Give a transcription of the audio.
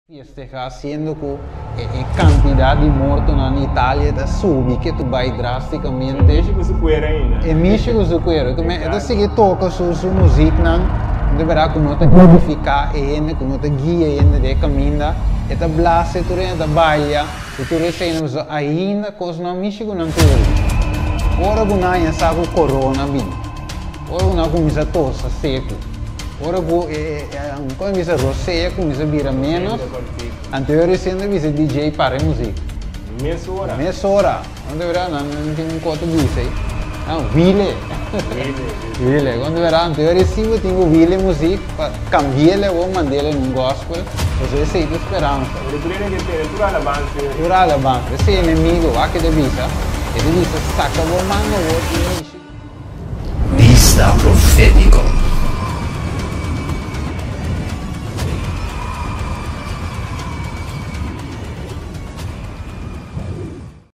Está haciendo que a cantidad de muertos en Italia está sube, que tu vai drasticamente. México se cuera ainda. E México se cuera. Então, se toca sua música, deverá como te glorificar ele, como te guia ele de caminho, e te blase, tu renda baila, e tu recebes ainda coisa no México não tem. Ora, quando a sabe o corona, ora, quando começa a tosse seco. Ora, quando começa a roceia, começa a virar menos. Anteriormente, você DJ para a música. Meia hora. Não deverá, não tem um coto disso aí. Não, Wille. Wille. Quando verá, anteriormente, eu tinha Wille música, cambiar-lhe ou mandar-lhe num gospel. Você aceita a esperança. Pura alabança. Esse inimigo, aqui de vista, ele diz, saca o mano, o outro. Vista profético.